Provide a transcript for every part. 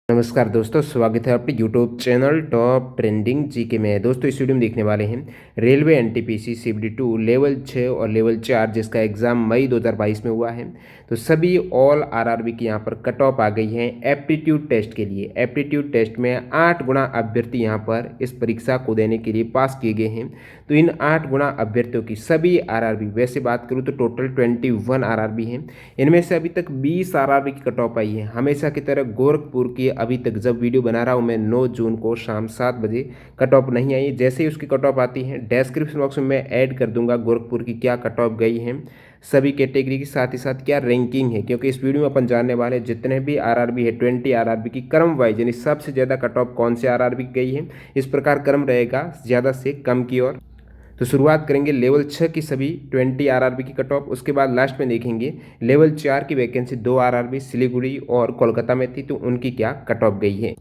नमस्कार दोस्तों, स्वागत है आपके YouTube channel top trending GK में। दोस्तों इस वीडियो में देखने वाले हैं रेलवे एनटीपीसी CBD2 लेवल 6 और लेवल 4 जिसका एग्ज़ाम मई 2022 में हुआ है। तो सभी ऑल आरआरबी की यहाँ पर कट ऑफ आ गई है एप्टीट्यूड टेस्ट के लिए। एप्टीट्यूड टेस्ट में 8 गुना अभ्यर्थी यहाँ पर इस परीक्षा को देने के लिए पास किए गए हैं। तो इन 8 गुना अभ्यर्थियों की सभी आरआरबी, वैसे बात करूँ तो टोटल 21 आरआरबी हैं। इनमें से अभी तक 20 आरआरबी की कट ऑफ आई है। हमेशा की तरह गोरखपुर की अभी तक जब वीडियो बना रहा हूँ मैं 9 जून को शाम 7 बजे कट ऑफ नहीं आई। जैसे ही उसकी कट ऑफ आती है डिस्क्रिप्शन बॉक्स में मैं ऐड कर दूंगा गोरखपुर की क्या कट ऑफ गई है सभी कैटेगरी के साथ ही साथ क्या रैंकिंग है, क्योंकि इस वीडियो में अपन जानने वाले जितने भी आरआरबी है 20 आरआरबी की क्रम वाइज, यानी सबसे ज़्यादा कट ऑफ कौन से आरआरबी की गई है, इस प्रकार क्रम रहेगा ज़्यादा से कम की ओर। तो शुरुआत करेंगे लेवल 6 की सभी 20 आरआरबी की कट ऑफ। उसके बाद लास्ट में देखेंगे लेवल 4 की वैकेंसी 2 आरआरबी सिलीगुड़ी और कोलकाता में थी, तो उनकी क्या कट ऑफ गई है।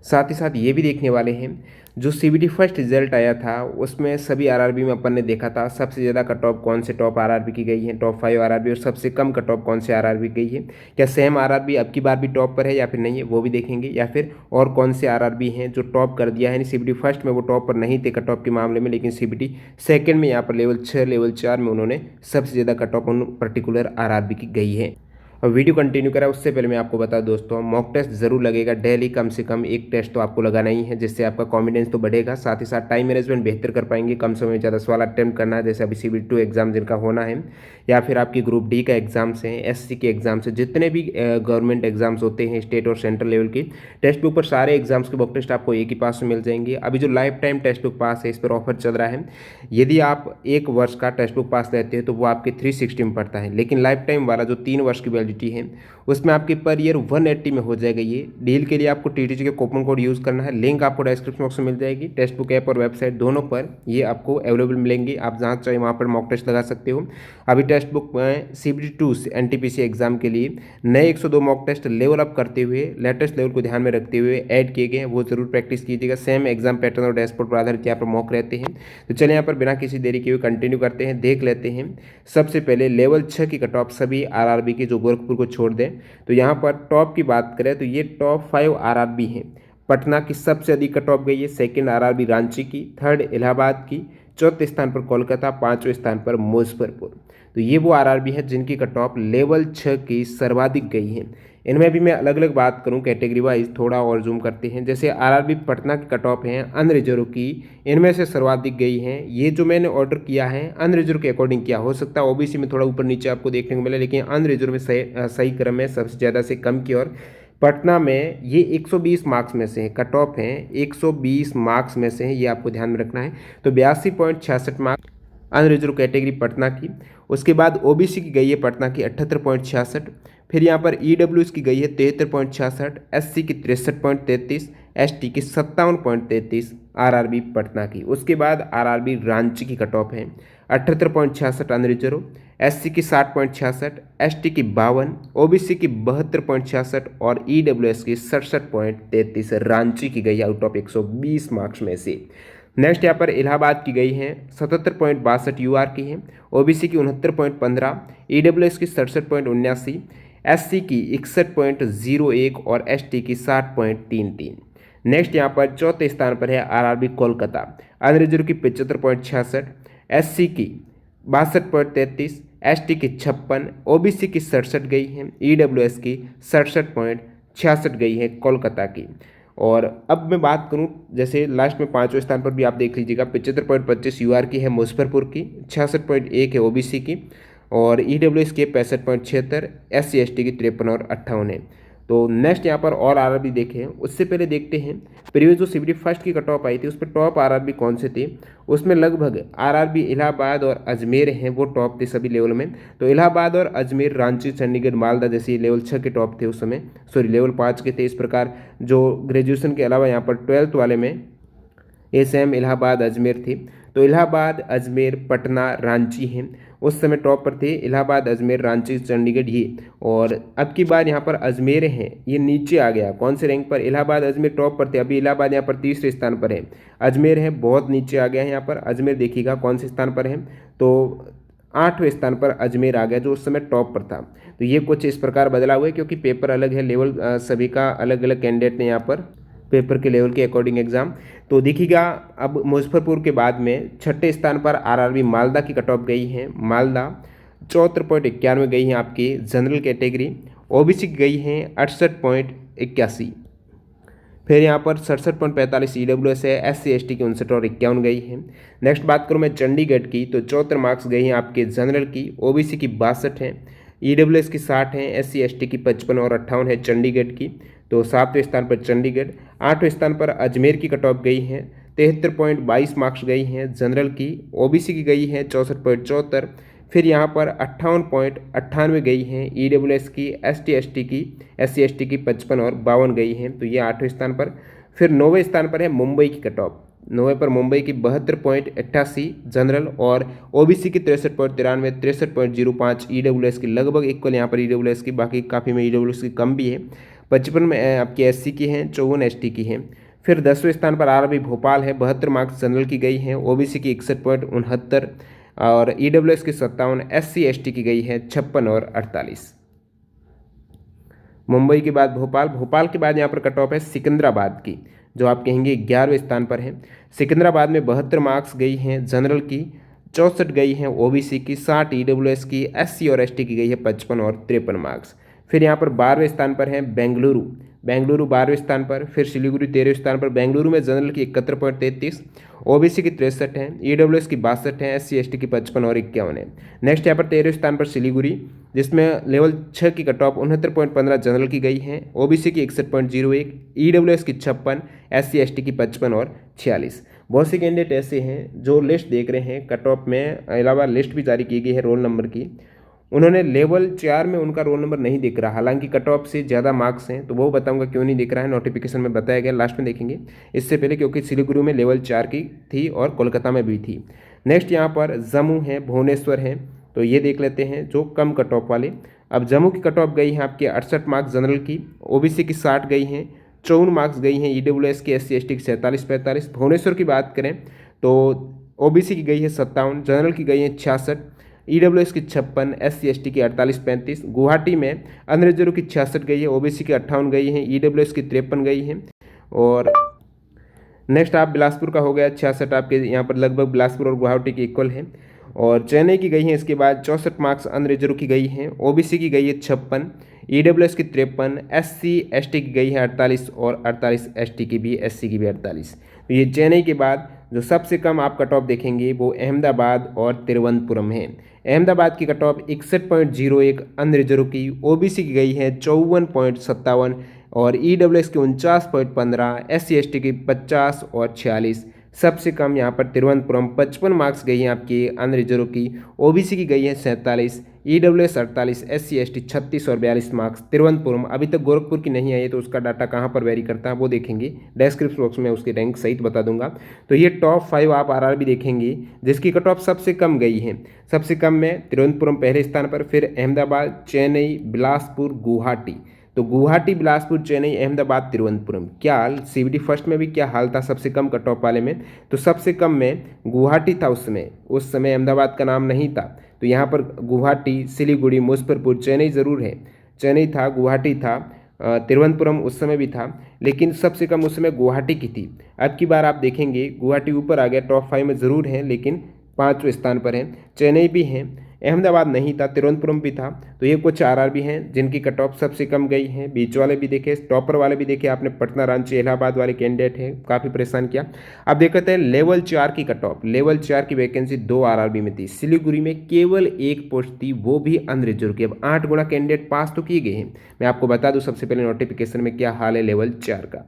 साथ ही साथ ये भी देखने वाले हैं जो CBD फर्स्ट रिजल्ट आया था उसमें सभी आरआरबी में अपन ने देखा था सबसे ज़्यादा कट ऑफ कौन से टॉप आरआरबी की गई है, टॉप 5 आरआरबी, और सबसे कम कट ऑफ कौन से आरआरबी की गई है। क्या सेम आरआरबी अब की बार भी टॉप पर है या फिर नहीं है, वो भी देखेंगे। या फिर और कौन से आरआरबी हैं जो टॉप कर दिया है। CBD फर्स्ट में वो टॉप पर नहीं थे कट ऑफ के मामले में, लेकिन CBD सेकेंड में यहाँ पर लेवल 6 लेवल 4 में उन्होंने सबसे ज़्यादा कट ऑफ उन पर्टिकुलर आरआरबी की गई है। और वीडियो कंटिन्यू करा उससे पहले मैं आपको बता दोस्तों, मॉक टेस्ट जरूर लगेगा डेली, कम से कम एक टेस्ट तो आपको लगाना ही है, जिससे आपका कॉन्फिडेंस तो बढ़ेगा, साथ ही साथ टाइम मैनेजमेंट बेहतर कर पाएंगे। कम समय में ज़्यादा सवाल अटेम्प्ट करना है, जैसे अभी CBD2 एग्जाम जिनका होना है, या फिर आपकी ग्रुप डी का एग्जाम्स हैं, SC के एग्जाम्स हैं, जितने भी गवर्नमेंट एग्जाम्स होते हैं स्टेट और सेंट्रल लेवल की टेस्ट बुक पर सारे एग्जाम्स के मॉक टेस्ट आपको एक ही पास में मिल जाएंगे। अभी जो लाइफ टाइम टेस्ट बुक पास है इस पर ऑफर चल रहा है। यदि आप 1 वर्ष का टेस्ट बुक पास लेते हैं तो वो आपके 360 में पड़ता है, लेकिन लाइफ टाइम वाला जो 3 वर्ष की वैलिडिटी है उसमें आपके पर ईयर 180 में हो जाएगा। ये डील के लिए आपको TTG के कूपन कोड यूज़ करना है। लिंक आपको डिस्क्रिप्शन बॉक्स में मिल जाएगी। टेक्स्ट बुक ऐप और वेबसाइट दोनों पर ये आपको अवेलेबल मिलेंगी, आप जहाँ चाहे वहाँ पर मॉक टेस्ट लगा सकते हो। अभी टेक्स्ट बुक में CBD2 NTPC एग्जाम के लिए नए 102 मॉक टेस्ट लेवल अप करते हुए लेटेस्ट लेवल को ध्यान में रखते हुए ऐड किए गए हैं, वो जरूर प्रैक्टिस कीजिएगा। सेम एग्जाम पैटर्न और डैशबोर्ड पर आधारित यहाँ पर मॉक रहते हैं। तो चलिए यहाँ पर बिना किसी देरी के हुए कंटिन्यू करते हैं, देख लेते हैं। सबसे पहले लेवल 6 की कट ऑफ सभी आरआरबी की जो गोरखपुर को छोड़ दें। तो यहाँ पर टॉप की बात करें तो ये टॉप 5 आरआरबी हैं। पटना की सबसे अधिक कट ऑफ गई है, सेकंड आरआरबी रांची की, थर्ड इलाहाबाद की, चौथे स्थान पर कोलकाता, पांचवें स्थान पर मुजफ्फरपुर। तो ये वो आरआरबी है जिनकी कट ऑफ लेवल 6 की सर्वाधिक गई है। इनमें भी मैं अलग अलग बात करूं कैटेगरी वाइज, थोड़ा और जूम करते हैं। जैसे आरआरबी पटना की कट ऑफ है अनरिजर्व की, इनमें से सर्वाधिक गई हैं। ये जो मैंने ऑर्डर किया है अनरिजर्व के अकॉर्डिंग किया, हो सकता है ओबीसी में थोड़ा ऊपर नीचे आपको देखने को मिले, लेकिन अनरिजर्व में सही क्रम में सबसे ज़्यादा से कम की ओर। पटना में ये 120 मार्क्स में से है, कट ऑफ है 120 मार्क्स में से है, ये आपको ध्यान में रखना है। तो 82.66 मार्क्स अनरिजर्व कैटेगरी पटना की। उसके बाद ओबीसी की गई है पटना की 78.66, फिर यहाँ पर ईडब्ल्यूएस की गई है 73.66, SC की 63.33, ST की 57.33 आरआरबी पटना की। उसके बाद आरआरबी रांची की कट ऑफ है 78.66 अनरिजर्व, SC की 60.66, ST की 52, OBC की 72.66 और EWS की 67.33 रांची की गई आउट ऑफ 120 मार्क्स में से। नेक्स्ट यहाँ पर इलाहाबाद की गई है 77.62 UR की है, OBC की 69.15, EWS की 67.79, SC की 61.01 और ST की 60.33। नेक्स्ट यहाँ पर चौथे स्थान पर है आरआरबी कोलकाता, अनरिजर्व की 75.66, SC की 62.33, ST की 56, OBC की 67 गई है, EWS की 67.66 गई है कोलकाता की। और अब मैं बात करूं जैसे लास्ट में 5वें स्थान पर भी आप देख लीजिएगा 75.25 UR की है मुजफ्फरपुर की, 66.1 है OBC की, और EWS की 65.76, SC ST की 53 और 58 है। तो नेक्स्ट यहाँ पर और आरआरबी देखें, उससे पहले देखते हैं प्रीवियस जो CBD फर्स्ट की कट ऑफ आई थी उस पर टॉप आरआरबी कौन से थे। उसमें लगभग आरआरबी इलाहाबाद और अजमेर हैं, वो टॉप थे सभी लेवल में। तो इलाहाबाद और अजमेर, रांची, चंडीगढ़, मालदा जैसे लेवल 6 के टॉप थे उस समय, सॉरी लेवल 5 के थे। इस प्रकार जो ग्रेजुएशन के अलावा यहाँ पर 12th वाले में ASM इलाहाबाद अजमेर थी। तो इलाहाबाद, अजमेर, पटना, रांची हैं उस समय टॉप पर थे। इलाहाबाद, अजमेर, रांची, चंडीगढ़ ये। और अब की बार यहाँ पर अजमेर हैं, ये नीचे आ गया कौन से रैंक पर। इलाहाबाद अजमेर टॉप पर थे, अभी इलाहाबाद यहाँ पर तीसरे स्थान पर है। अजमेर है बहुत नीचे आ गया है, यहाँ पर अजमेर देखिएगा कौन से स्थान पर है। तो 8वें स्थान पर अजमेर आ गया जो उस समय टॉप पर था। तो ये कुछ इस प्रकार बदला हुआ है क्योंकि पेपर अलग है, लेवल सभी का अलग अलग कैंडिडेट ने यहाँ पर पेपर के लेवल के अकॉर्डिंग एग्जाम। तो देखिएगा अब मुजफ्फरपुर के बाद में 6ठे स्थान पर आरआरबी मालदा की कट ऑफ गई है। मालदा 74.91 गई है आपकी जनरल कैटेगरी। ओबीसी की गई है 68.81। फिर यहाँ पर 67.45 ईडब्ल्यूएस है। SC/ST की 59 और 51 गई है। नेक्स्ट बात करूँ मैं चंडीगढ़ की, तो 74 मार्क्स गई हैं आपके जनरल की। ओबीसी की 62 है, ईडब्ल्यूएस की 60 है, SC/ST की 55 और 58 है चंडीगढ़ की। तो 7वें स्थान पर चंडीगढ़। 8वें स्थान पर अजमेर की कट ऑफ गई है, 73.22 मार्क्स गई हैं जनरल की। ओबीसी की गई है 64.74। फिर यहाँ पर 58.98 गई हैं ईडब्ल्यूएस की, ST/ST की, SC/ST की 55 और 52 गई हैं। तो ये 8वें स्थान पर। फिर 9वें स्थान पर है मुंबई की कट ऑफ। 9वें पर मुंबई की 72.88 जनरल और ओबीसी की 63.93, 63.05 ईडब्ल्यूएस की, लगभग इक्वल यहाँ पर ईडब्ल्यूएस की, बाकी काफ़ी में ईडब्ल्यूएस की कम भी है। 55 में आपकी SC की हैं, 54 ST की हैं। फिर 10वें स्थान पर आरआरबी भोपाल है, 72 मार्क्स जनरल की गई हैं। ओबीसी की 61.69 और ईडब्ल्यूएस की 57, SC/ST की गई है 56 और 48। मुंबई के बाद भोपाल के बाद यहाँ पर कट ऑफ है सिकंदराबाद की, जो आप कहेंगे 11वें स्थान पर है। सिकंदराबाद में 72 मार्क्स गई हैं जनरल की, 64 गई हैं ओबीसी की, 60 ईडब्ल्यूएस की, SC और ST की गई है 55 और 53 मार्क्स। फिर यहाँ पर 12वें स्थान पर है बेंगलुरु 12वें स्थान पर। फिर सिलीगुड़ी 13वें स्थान पर। बेंगलुरु में जनरल की 71.33, ओबीसी की 63 है, ईडब्ल्यूएस की 62 है, SC/ST की 55 और 51 है। नेक्स्ट यहाँ पर 13वें स्थान पर सिलीगुड़ी, जिसमें लेवल 6 की कट ऑफ 69.15 जनरल की गई है, ओबीसी की 61.01, ईडब्ल्यूएस की 56, SC/ST की 55 और 46। बहुत से कैंडिडेट ऐसे हैं जो लिस्ट देख रहे हैं, कट ऑफ में अलावा लिस्ट भी जारी की गई है रोल नंबर की, उन्होंने लेवल 4 में उनका रोल नंबर नहीं दिख रहा, हालांकि कट ऑफ से ज़्यादा मार्क्स हैं। तो वो बताऊंगा क्यों नहीं दिख रहा है, नोटिफिकेशन में बताया गया, लास्ट में देखेंगे। इससे पहले क्योंकि सिलीगुड़ी में लेवल 4 की थी और कोलकाता में भी थी। नेक्स्ट यहाँ पर जम्मू है, भुवनेश्वर है, तो ये देख लेते हैं जो कम कट ऑफ वाले। अब जम्मू की कट ऑफ गई है आपके 68 मार्क्स जनरल की, ओबीसी की 60 गई हैं, 54 मार्क्स गई हैं ईडब्ल्यूएस की, SC/ST की 47-45। भुवनेश्वर की बात करें तो ओबीसी की गई है 57, जनरल की गई है 66, ईडब्ल्यूएस की 56, SC/ST की 48-35। गुवाहाटी में अनरिजर्व की 66 गई है, ओबीसी की 58 गई है, ईडब्ल्यूएस की 53 गई है। और नेक्स्ट आप बिलासपुर का हो गया 66, आपके यहाँ पर लगभग बिलासपुर और गुवाहाटी की इक्वल है। और चेन्नई की गई है इसके बाद 64 मार्क्स अनरिजर्व की गई हैं, ओबीसी की गई है 56, ईडब्ल्यूएस की 53, SC/ST की गई है 48 और 48 ST की भी, SC की भी 48। तो ये चेन्नई के बाद जो सबसे कम आप कट ऑफ देखेंगे वो अहमदाबाद और तिरुवनंतपुरम है। अहमदाबाद की कट ऑफ 61.01 अनरिजर्व की, ओबीसी की गई है 54.57 और ईडब्ल्यूएस की 49.15, SC/ST की 50 और 46। सबसे कम यहाँ पर तिरुवनंतपुरम 55 मार्क्स गई हैं आपकी अनरिजर्व की, ओबीसी की गई है 47, ईडब्ल्यूएस 48, SC/ST 36 और 42 मार्क्स तिरुवनंतपुरम। अभी तक गोरखपुर की नहीं आई है, तो उसका डाटा कहाँ पर वेरी करता है वो देखेंगे, डिस्क्रिप्शन बॉक्स में उसकी रैंक सहित बता दूंगा। तो ये टॉप 5 आप आरआरबी देखेंगे जिसकी कट ऑफ सबसे कम गई है। सबसे कम में तिरुवनंतपुरम पहले स्थान पर, फिर अहमदाबाद, चेन्नई, बिलासपुर, गुवाहाटी। तो गुवाहाटी, बिलासपुर, चेन्नई, अहमदाबाद, तिरुवनंतपुरम। क्या CBD फर्स्ट में भी क्या हाल था सबसे कम कट ऑफ वाले में? तो सबसे कम में गुवाहाटी था उस समय अहमदाबाद का नाम नहीं था। तो यहाँ पर गुवाहाटी, सिलीगुड़ी, मुजफ्फरपुर, चेन्नई ज़रूर है, चेन्नई था, गुवाहाटी था, तिरुवनंतपुरम उस समय भी था, लेकिन सबसे कम उस समय गुवाहाटी की थी। अब की बार आप देखेंगे गुवाहाटी ऊपर आ गया, टॉप 5 में ज़रूर है, लेकिन 5वें स्थान पर है। चेन्नई भी है, अहमदाबाद नहीं था, तिरुवनंतपुरम भी था। तो ये कुछ आरआरबी हैं जिनकी कट ऑफ सबसे कम गई है। बीच वाले भी देखे, टॉपर वाले भी देखे आपने, पटना, रांची, इलाहाबाद वाले कैंडिडेट हैं, काफ़ी परेशान किया। अब देखते हैं लेवल 4 की कट ऑफ। लेवल 4 की वैकेंसी 2 आरआरबी में थी, सिलीगुड़ी में केवल 1 पोस्ट थी, वो भी अनरिजर्व की। अब 8 गुना कैंडिडेट पास तो किए गए हैं। मैं आपको बता दूँ सबसे पहले नोटिफिकेशन में क्या हाल है लेवल 4 का।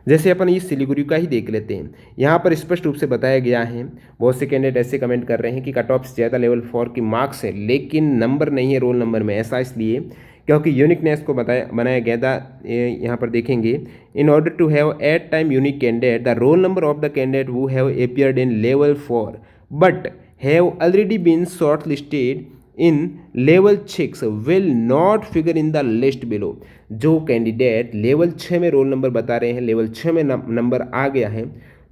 जैसे अपन ये सिलीगुड़ी का ही देख लेते हैं, यहाँ पर स्पष्ट रूप से बताया गया है। बहुत से कैंडिडेट ऐसे कमेंट कर रहे हैं कि कट ऑफ से ज़्यादा लेवल 4 की मार्क्स है, लेकिन नंबर नहीं है रोल नंबर में। ऐसा इसलिए क्योंकि यूनिकनेस को बनाया गया था। यहाँ पर देखेंगे, in order to have at time unique candidate, the roll number of the candidate who have appeared in level 4 but have already been shortlisted in level 6 will not figure in the list below. जो candidate level 6 में roll number बता रहे हैं, level 6 में number आ गया है,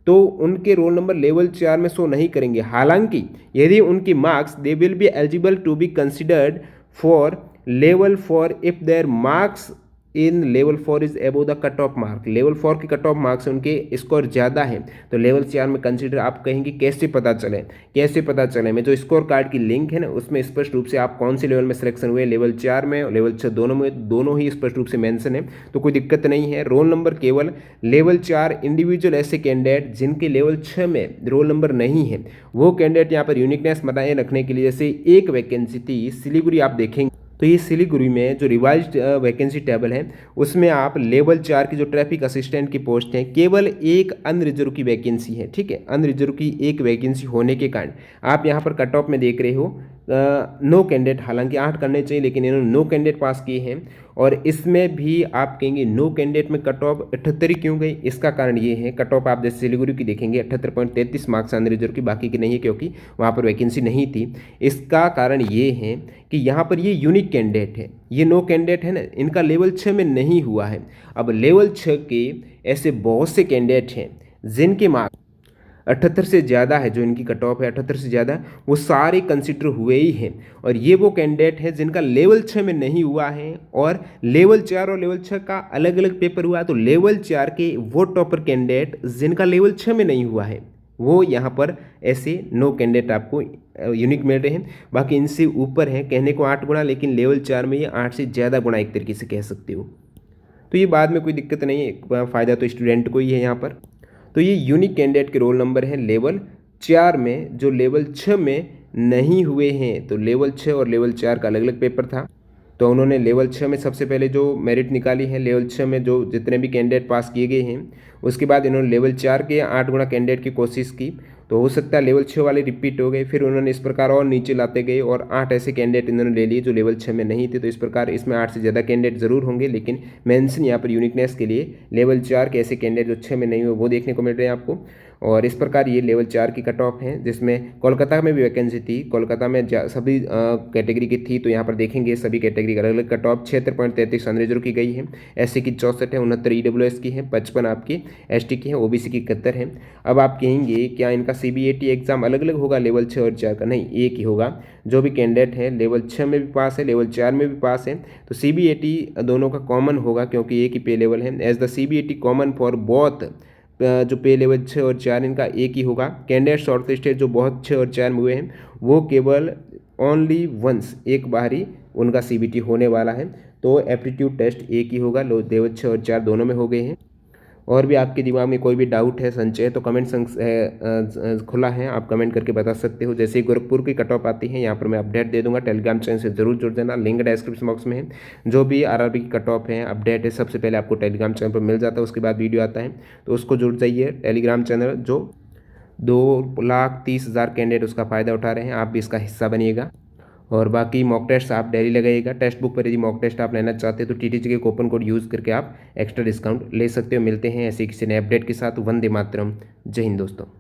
तो उनके रोल नंबर लेवल 4 में शो नहीं करेंगे। हालांकि यदि उनकी marks they will be eligible to be considered for level 4 if their marks in level 4 is above the cut off mark. Level 4 के कट ऑफ मार्क्स उनके स्कोर ज़्यादा है तो लेवल 4 में कंसिडर। आप कहेंगे कैसे पता चले, कैसे पता चले? मैं जो स्कोर कार्ड की लिंक है ना उसमें स्पष्ट रूप से आप कौन से लेवल में सिलेक्शन हुए, लेवल 4 में और लेवल 6 दोनों में, दोनों ही स्पष्ट रूप से मेंशन है, तो कोई दिक्कत नहीं है। रोल नंबर केवल लेवल 4 इंडिविजुअल ऐसे कैंडिडेट जिनके लेवल 6 में रोल नंबर नहीं है, वो कैंडिडेट यहाँ पर यूनिकनेस बनाए रखने के लिए, जैसे एक वैकेंसी थी सिलीगुड़ी, आप देखेंगे तो ये सिलीगुड़ी में जो रिवाइज्ड वैकेंसी टेबल है उसमें आप लेवल 4 की जो ट्रैफिक असिस्टेंट की पोस्ट है केवल एक अनरिजर्व की वैकेंसी है, ठीक है, अनरिजर्व की एक वैकेंसी होने के कारण आप यहाँ पर कट ऑफ में देख रहे हो नो कैंडिडेट। हालांकि 8 करने चाहिए लेकिन इन्होंने नो कैंडिडेट पास किए हैं। और इसमें भी आप कहेंगे नो कैंडिडेट में कट ऑफ 78 क्यों गई? इसका कारण ये है, कट ऑफ आप जैसे सिलीगुड़ी की देखेंगे 78.33 मार्क्स अनरिजर्व की, बाकी की नहीं है क्योंकि वहाँ पर वैकेंसी नहीं थी। इसका कारण ये है कि यहाँ पर ये यूनिक कैंडिडेट है, ये नो कैंडिडेट है ना, इनका लेवल 6 में नहीं हुआ है। अब लेवल 6 के ऐसे बहुत से कैंडिडेट हैं जिनके मार्क्स 78 से ज़्यादा है, जो इनकी कट ऑफ है 78 से ज़्यादा, वो सारे कंसिडर हुए ही हैं। और ये वो कैंडिडेट है जिनका लेवल 6 में नहीं हुआ है और लेवल 4 और लेवल 6 का अलग अलग पेपर हुआ है। तो लेवल 4 के वो टॉपर कैंडिडेट जिनका लेवल 6 में नहीं हुआ है, वो यहाँ पर ऐसे नो कैंडिडेट आपको यूनिक मिल रहे हैं। बाकी इनसे ऊपर है, कहने को 8 गुना, लेकिन लेवल 4 में ये 8 से ज़्यादा गुना एक तरीके से कह सकते हो। तो ये बाद में कोई दिक्कत नहीं है, फ़ायदा तो स्टूडेंट को ही है यहाँ पर। तो ये यूनिक कैंडिडेट के रोल नंबर हैं लेवल 4 में, जो लेवल 6 में नहीं हुए हैं। तो लेवल 6 और लेवल 4 का अलग अलग पेपर था, तो उन्होंने लेवल 6 में सबसे पहले जो मेरिट निकाली है, लेवल 6 में जो जितने भी कैंडिडेट पास किए गए हैं, उसके बाद इन्होंने लेवल 4 के 8 गुना कैंडिडेट की कोशिश की। तो हो सकता है लेवल 6 वाले रिपीट हो गए, फिर उन्होंने इस प्रकार और नीचे लाते गए और 8 ऐसे कैंडिडेट इन्होंने ले लिए जो लेवल 6 में नहीं थे। तो इस प्रकार इसमें 8 से ज़्यादा कैंडिडेट ज़रूर होंगे, लेकिन मेंशन यहाँ पर यूनिकनेस के लिए लेवल 4 के ऐसे कैंडिडेट जो 6 में नहीं हुए वो देखने को मिल रहे हैं आपको। और इस प्रकार ये लेवल 4 की कट ऑफ है, जिसमें कोलकाता में भी वैकेंसी थी, कोलकाता में सभी कैटेगरी की थी। तो यहाँ पर देखेंगे सभी कैटेगरी का अलग अलग कट ऑफ 76.33 अनरिजर्व की गई है, SC की 64 है, 69 EWS की है, 55 आपकी ST की है, OBC की 71 है। अब आप कहेंगे क्या इनका CBAT एग्जाम अलग अलग होगा लेवल 6 और 4 का? नहीं, एक ही होगा। जो भी कैंडिडेट है लेवल 6 में भी पास है, लेवल 4 में भी पास है, तो CBAT दोनों का कॉमन होगा क्योंकि एक ही पे लेवल है। As the CBAT common for both, जो पे लेवल 6 और 4 इनका एक ही होगा। कैंडिडेट शॉर्ट लिस्टेड जो बहुत 6 और 4 में हुए हैं वो केवल ओनली वंस, एक बार ही उनका CBT होने वाला है। तो एप्टीट्यूड टेस्ट एक ही होगा, लेवल 6 और 4 दोनों में हो गए हैं। और भी आपके दिमाग में कोई भी डाउट है, संचय, तो कमेंट खुला है, आप कमेंट करके बता सकते हो। जैसे ही गोरखपुर की कट ऑफ आती है यहाँ पर मैं अपडेट दे दूंगा, टेलीग्राम चैनल से जरूर जुड़ जाना, लिंक डिस्क्रिप्शन बॉक्स में है। जो भी RRB की कट ऑफ है, अपडेट है, सबसे पहले आपको टेलीग्राम चैनल पर मिल जाता है, उसके बाद वीडियो आता है, तो उसको जुड़ जाइए। टेलीग्राम चैनल जो 2,30,000 कैंडिडेट उसका फ़ायदा उठा रहे हैं, आप भी इसका हिस्सा बनिएगा। और बाकी मॉक टेस्ट आप डेली लगाइएगा। टेक्स्ट बुक पर यदि मॉक टेस्ट आप लेना चाहते हैं तो TTG के कूपन कोड यूज़ करके आप एक्स्ट्रा डिस्काउंट ले सकते हो। मिलते हैं ऐसे किसी नए अपडेट के साथ। वंदे मातरम। जय हिंद दोस्तों।